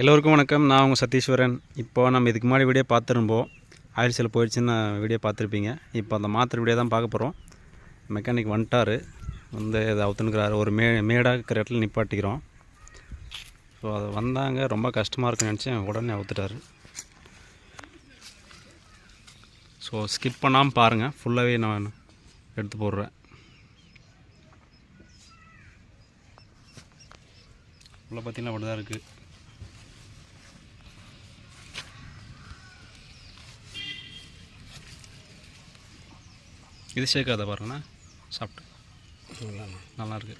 எல்லோருக்கும் வணக்கம். நான் உங்கள் சதீஸ்வரன். இப்போது நம்ம இதுக்கு முன்னாடி வீடியோ பார்த்துருப்போம். ஆயில் சீல் போயிடுச்சுன்னு வீடியோ பார்த்துருப்பீங்க. இப்போ அந்த மாத்திரை வீடியோ தான் பார்க்க போகிறோம். மெக்கானிக் வந்துட்டார், வந்து இதை அவுத்துனுக்கிறாரு. ஒரு மேடாக இருக்கிற இடத்துல நிப்பாட்டிக்கிறோம். ஸோ அது வந்தாங்க, ரொம்ப கஷ்டமாக இருக்குன்னு நினச்சேன், உடனே அவுத்துட்டார். ஸோ ஸ்கிப் பண்ணாமல் பாருங்கள், ஃபுல்லாகவே நான் எடுத்து போடுறேன். ஃபுல்லாக பார்த்திங்கன்னா அப்படி தான் இருக்குது. இது ஷேக்காத பாருங்கண்ணா, சாப்பிட்டு நல்லாயிருக்கு.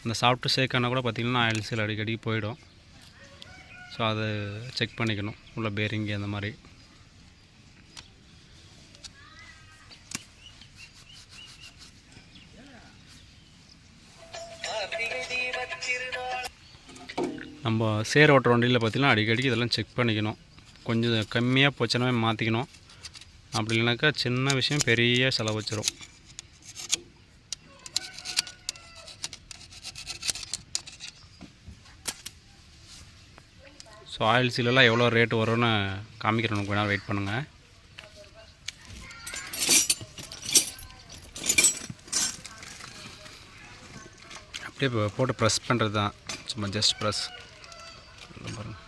இந்த சாப்பிட்டு ஷேக்கானா கூட பார்த்திங்கன்னா ஆயில் சீல் அடிக்கடி போயிடும். ஸோ அதை செக் பண்ணிக்கணும், உள்ள பேரிங்கு அந்த மாதிரி. நம்ம சேர் ஓட்டுற வண்டியில் பார்த்திங்கன்னா அடிக்கடி இதெல்லாம் செக் பண்ணிக்கணும். கொஞ்சம் கம்மியாக போச்சுனாவே மாற்றிக்கணும். அப்படி இல்லைனாக்கா சின்ன விஷயம் பெரிய செலவு வச்சிடும். ஸோ ஆயில் சீலெல்லாம் எவ்வளோ ரேட்டு வரும்னு காமிக்கிறேன், கொஞ்ச நேரம் வெயிட் பண்ணுங்கள். அப்படியே போட்டு ப்ரெஸ் பண்ணுறது தான், சும்மா ஜஸ்ட் ப்ரெஸ் பாருங்கள்.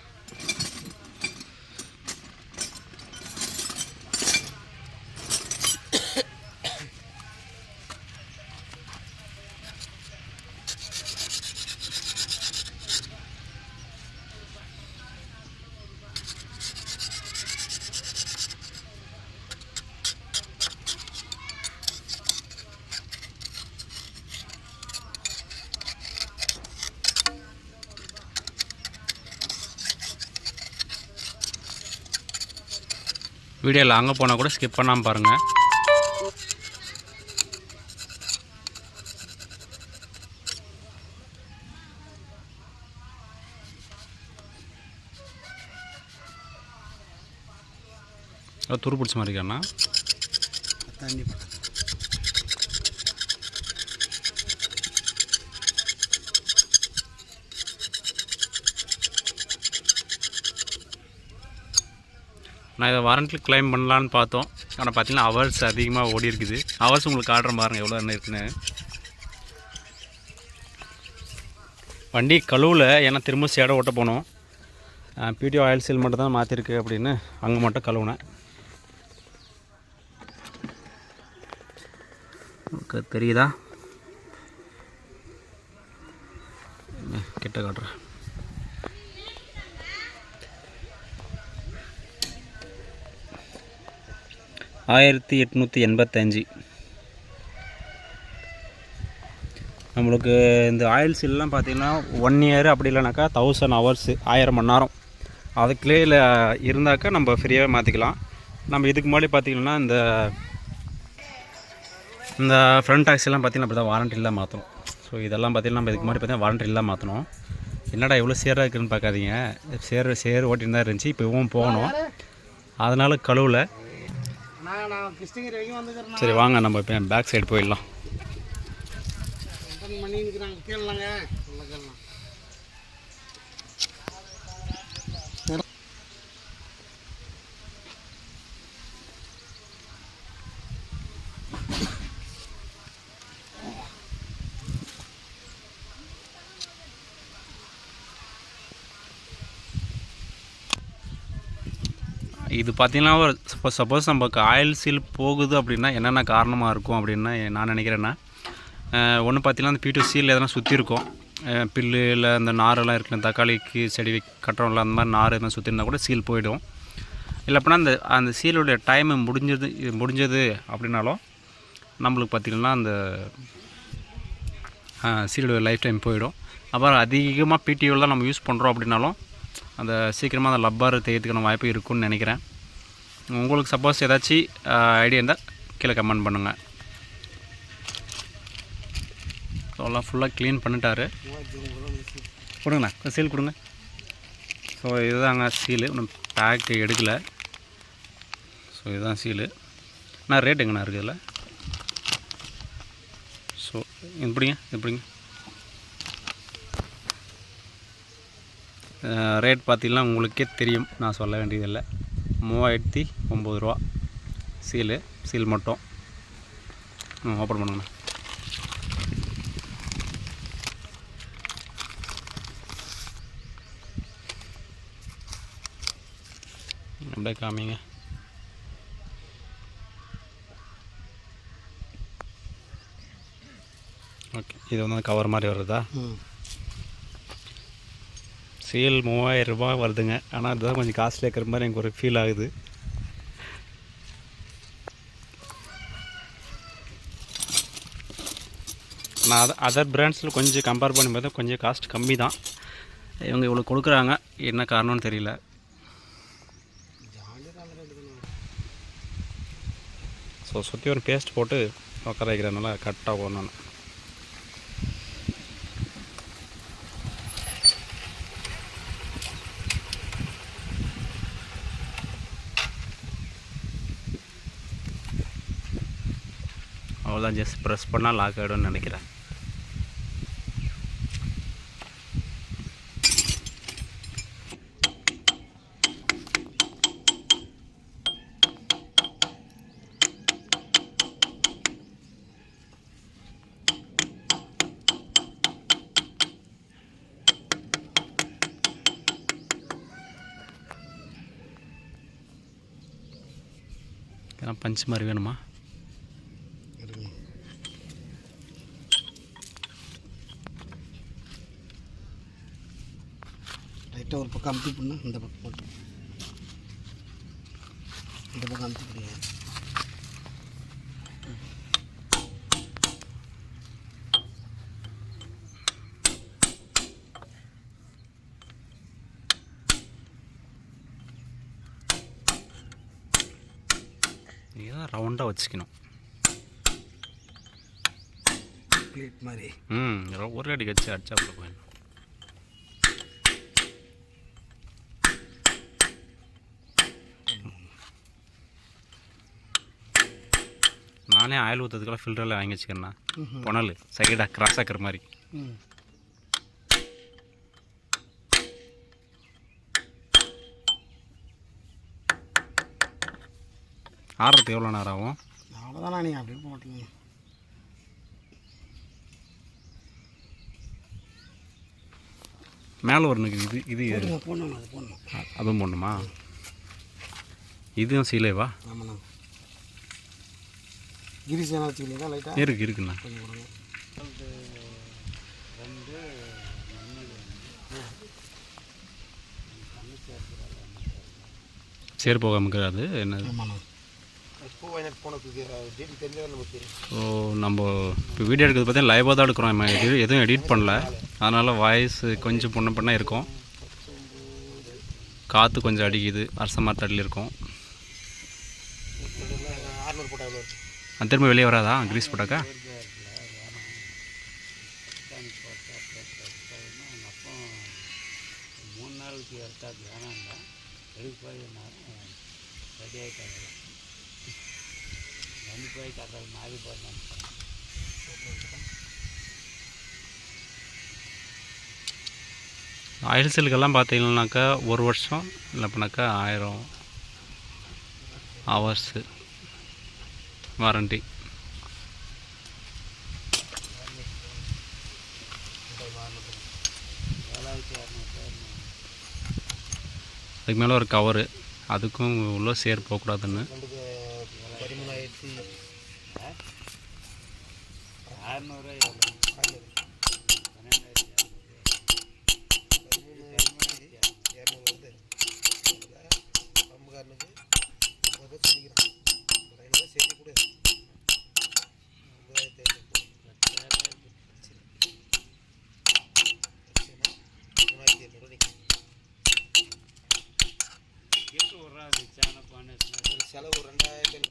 வீடியோ லாங்காக போனால் கூட ஸ்கிப் பண்ணாமல் பாருங்கள். துரு பிடிச்ச மாதிரி இருக்காண்ணா. தண்ணி நான் இதை வாரண்ட்டில் கிளைம் பண்ணலான்னு பார்த்தோம். ஆனால் பார்த்தீங்கன்னா ஹவர்ஸ் அதிகமாக ஓடி இருக்குது. ஹவர்ஸ் உங்களுக்கு காட்டுற பாருங்கள் எவ்வளோ என்ன இருக்குன்னு. வண்டி கழுவில், ஏன்னா திரும்ப சேடை ஓட்ட போனோம். PTO ஆயில் சீல் மட்டும் தான் மாற்றிருக்கு அப்படின்னு அங்கே மட்டும் கழுவுனேன். உங்களுக்கு தெரியுதா? கிட்ட காட்டுறேன். $1885. நம்மளுக்கு இந்த ஆயில் சீல்லாம் பார்த்திங்கன்னா 1 இயர், அப்படி இல்லைனாக்கா 1000 ஹவர்ஸ், 1000 மணி நேரம் அதுக்குள்ளே இருந்தாக்கா நம்ம ஃப்ரீயாகவே மாற்றிக்கலாம். நம்ம இதுக்கு முன்னாடி பார்த்திங்கன்னா இந்த ஃப்ரண்ட் டாக்ஸிலாம் பார்த்திங்கன்னா அப்படி தான் வாரண்ட்டி இல்லாமல் மாற்றணும். ஸோ இதெல்லாம் பார்த்திங்கன்னா நம்ம இதுக்கு முன்னாடி பார்த்திங்கன்னா வாரண்ட்டி இல்லாமல் மாற்றணும். என்னடா எவ்வளோ சேராக இருக்குதுன்னு பார்க்காதீங்க. சேர் ஓட்டின்னு தான் இருந்துச்சு, இப்போ இவன் போகணும், அதனால் கழுவில். சரி வாங்க, நம்ம இப்போ பேக் சைடு போயிடலாம். இது பார்த்திங்கன்னா சப்போஸ் நமக்கு ஆயில் சீல் போகுது அப்படின்னா என்னென்ன காரணமாக இருக்கும் அப்படின்னு நான் நினைக்கிறேன்னா, ஒன்று பார்த்திங்கன்னா அந்த PTO சீல் எதனா சுற்றி இருக்கும், பில்லு இல்லை அந்த நாரெல்லாம் இருக்குல்ல, தக்காளிக்கு செடி கட்டுறோம்ல, அந்த மாதிரி நார் எதனா சுற்றிருந்தால் கூட சீல் போயிடும். இல்லை அப்படின்னா அந்த சீலுடைய டைமு முடிஞ்சது அப்படின்னாலும் நம்மளுக்கு பார்த்திங்கன்னா அந்த சீலுடைய லைஃப் டைம் போயிடும். அப்புறம் அதிகமாக PTOவில் தான் நம்ம யூஸ் பண்ணுறோம் அப்படின்னாலும் அந்த சீக்கிரமாக அந்த லப்பர் தேய்த்துக்கான வாய்ப்பு இருக்குன்னு நினைக்கிறேன். உங்களுக்கு சப்போஸ் ஏதாச்சும் ஐடியா இருந்தால் கீழே கமெண்ட் பண்ணுங்கள். ஸோ எல்லாம் ஃபுல்லாக க்ளீன் பண்ணிட்டாரு. கொடுங்கண்ணா, சீல் கொடுங்க. ஸோ இதுதாங்க சீலு, இன்னும் பேக் எடுக்கலை. ஸோ இதுதான் சீலு. நான் ரேட் எங்கண்ணா இருக்குது இதில்? ஸோ எப்படிங்க ரேட் பார்த்திங்கன்னா உங்களுக்கே தெரியும், நான் சொல்ல வேண்டியதில்லை. 3009 ரூபா சீல் மட்டும். ஓப்பன் பண்ணுங்கண்ணா. அப்படியே காமிங்க. ஓகே, இது வந்து கவர் மாதிரி வருதா? சீல் 3000 ரூபா வருதுங்க. ஆனால் இதுதான் கொஞ்சம் காஸ்ட்லி இருக்கிற மாதிரி எனக்கு ஒரு ஃபீல் ஆகுது. நான் அதர் பிராண்ட்ஸில் கொஞ்சம் கம்பேர் பண்ணும்போது கொஞ்சம் காஸ்ட் கம்மி தான். இவங்க இவ்வளோ கொடுக்குறாங்க, என்ன காரணம்னு தெரியல. ஸோ சுற்றி ஒரு பேஸ்ட் போட்டு உட்கார வைக்கிறதுனால கரெக்டாக போகணும். அவ்வளோதான், ஜஸ்ட் ப்ரெஸ் பண்ணால் லாக் ஆகிடும்னு நினைக்கிறேன். ஏன்னா பஞ்ச் மாதிரி வேணுமா? லைட்டாக ஒரு பக்கம் அமுத்தி பண்ணு, இந்த பக்கம் போட்டு இந்த பக்கம் அமுத்தி பண்ணுங்க. இதுதான் ரவுண்டாக வச்சுக்கணும், பிளேட் மாதிரி. ஒரு அடி வச்சு அடிச்சாப்புல போயிடணும். நானே ஆயில் ஊற்றுறதுக்கெல்லாம் ஃபில்டரில் வாங்கி வச்சுக்கிறேண்ணா. புனல் சைடாக கிராஸ் ஆக்கிற மாதிரி. ஆடுறதுக்கு எவ்வளோ நேரம் ஆகும்? அவ்வளோதானா, நீங்கள் அப்படியே போட்டுங்க. மேலே ஒரு இது போடணும், அது போடணும். அதுவும் போடணுமா? இதுவும் சீலேவா? ஆமாண்ணா. கிரிஸ் என்ன வச்சுக்கிறீங்களா? லைட்டாக இருக்குண்ணா. கொஞ்சம் கொடுங்க. சேர் போகாமல் அது என்னது? ஸோ நம்ம இப்போ வீடியோ எடுக்கிறது பார்த்தீங்கன்னா லைவாக தான் எடுக்கிறோம். நம்ம எதுவும் எடிட் பண்ணல, அதனால் வாய்ஸ் கொஞ்சம் பொண்ண இருக்கும். காற்று கொஞ்சம் அடிக்குது, அரச மரத்தடியில் இருக்கும். திரும்ப வெளியே வராதா கிரீஸ் போட்டாக்கா? ஆயில் சீலுக்கெல்லாம் பார்த்தீங்கன்னாக்கா 1 வருஷம் இல்லை பண்ணாக்கா 1000 ஹவர்ஸு வாரண்டி. அதுக்கு மேலே ஒரு கவரு, அதுக்கும் உள்ள சேர் போகக்கூடாதுன்னு. செலவு 2000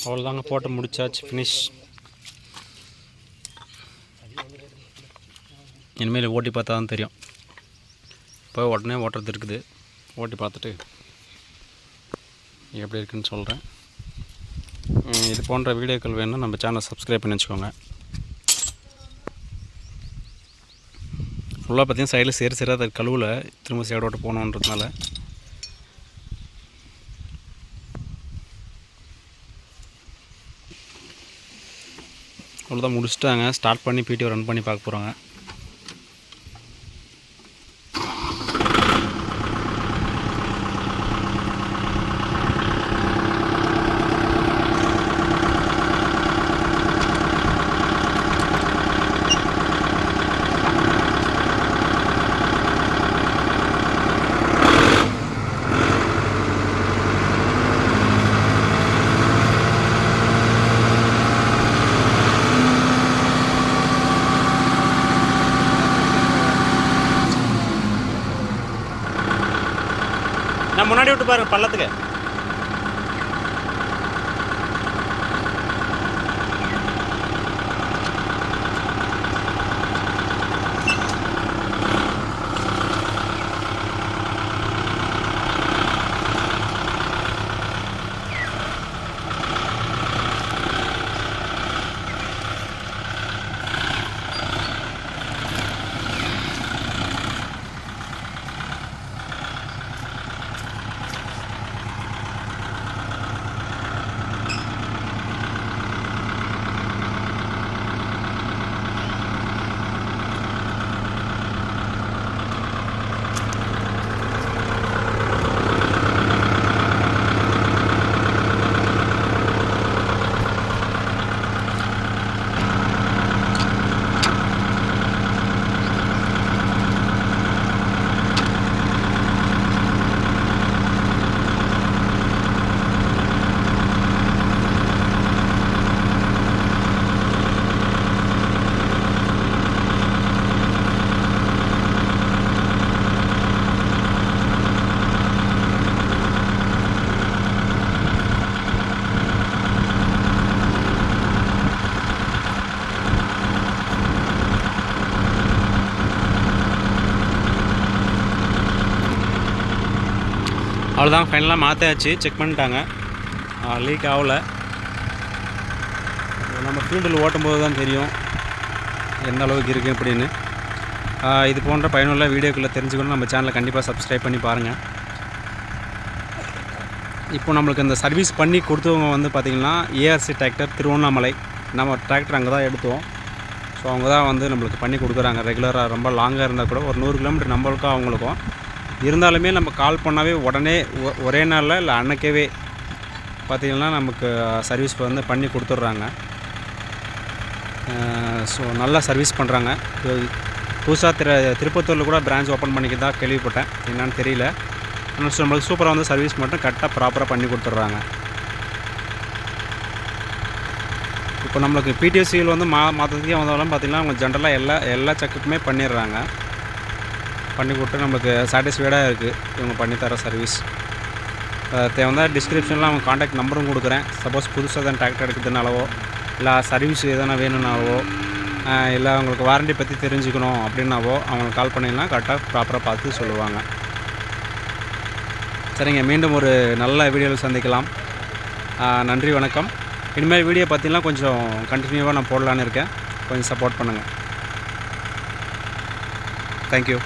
அவ்வளோதாங்க, போட்டு முடிச்சாச்சு, ஃபினிஷ். இனிமேல் ஓட்டி பார்த்தா தான் தெரியும். இப்போ உடனே ஓட்டுறது இருக்குது, ஓட்டி பார்த்துட்டு எப்படி இருக்குன்னு சொல்கிறேன். இது போன்ற வீடியோக்கள் வேணும்னா நம்ம சேனலை சப்ஸ்கிரைப் பண்ணி வச்சுக்கோங்க. ஃபுல்லாக பார்த்தீங்கன்னா சைடில் சேராக அது கழுவில் திரும்ப சைடோட்டு போகணுன்றதுனால அவ்வளோதான், முடிச்சுட்டாங்க. ஸ்டார்ட் பண்ணி PTO ரன் பண்ணி பார்க்க போகிறாங்க. நான் முன்னாடி விட்டு பாருங்க பள்ளத்துக்கு. அவ்வளோதான், ஃபைனலாக மாற்றியாச்சு. செக் பண்ணிட்டாங்க, லீக் ஆகலை. நம்ம ஃபீல்டில் ஓட்டும்போது தான் தெரியும் எந்த அளவுக்கு இருக்குது அப்படின்னு. இது போன்ற பயனுள்ள வீடியோக்களை தெரிஞ்சுக்கணும் நம்ம சேனலை கண்டிப்பாக சப்ஸ்கிரைப் பண்ணி பாருங்கள். இப்போ நம்மளுக்கு இந்த சர்வீஸ் பண்ணி கொடுத்தவங்க வந்து பார்த்திங்கன்னா ஏஆர்சி டிராக்டர் திருவண்ணாமலை. நம்ம டிராக்டர் அங்கே தான் எடுத்தோம். ஸோ அவங்க தான் வந்து நம்மளுக்கு பண்ணி கொடுக்குறாங்க ரெகுலராக. ரொம்ப லாங்காக இருந்தால் கூட ஒரு 100 கிலோமீட்டர் நம்மளுக்கும் அவங்களுக்கும் இருந்தாலுமே நம்ம கால் பண்ணாவே உடனே ஒரே நாளில் இல்லை அன்னைக்கவே பார்த்திங்கன்னா நமக்கு சர்வீஸ் வந்து பண்ணி கொடுத்துட்றாங்க. ஸோ நல்லா சர்வீஸ் பண்ணுறாங்க. புதுசாக திருப்பத்தூரில் கூட பிரான்ச் ஓப்பன் பண்ணிக்கிறதா கேள்விப்பட்டேன், என்னன்னு தெரியல. ஆனால் நம்மளுக்கு சூப்பராக வந்து சர்வீஸ் மட்டும் கரெக்டாக ப்ராப்பராக பண்ணி கொடுத்துட்றாங்க. இப்போ நம்மளுக்கு PTO சீல் வந்து மாற்றத்துக்கே வந்தாலும் பார்த்திங்கன்னா அவங்க ஜென்ரலாக எல்லா செக்குக்குமே பண்ணிடுறாங்க. பண்ணி கொடுத்து நம்மளுக்கு சாட்டிஸ்ஃபைடாக இருக்குது இவங்க பண்ணித்தர சர்வீஸ். தேவைதான் டிஸ்கிரிப்ஷனில் அவங்க காண்டாக்ட் நம்பரும் கொடுக்குறேன். சப்போஸ் புதுசாக தான் டிராக்டர் எடுக்கிறதுனாலவோ இல்லை சர்வீஸ் எதனா வேணும்னாவோ இல்லை அவங்களுக்கு வாரண்டி பற்றி தெரிஞ்சுக்கணும் அப்படின்னாவோ அவங்களுக்கு கால் பண்ணிங்கன்னா கரெக்டாக ப்ராப்பராக பார்த்து சொல்லுவாங்க. சரிங்க, மீண்டும் ஒரு நல்ல வீடியோவில் சந்திக்கலாம். நன்றி, வணக்கம். இனிமேல் வீடியோ பார்த்தீங்கன்னா கொஞ்சம் கண்டினியூவாக நான் போடலான்னு இருக்கேன். கொஞ்சம் சப்போர்ட் பண்ணுங்கள். தேங்க்யூ.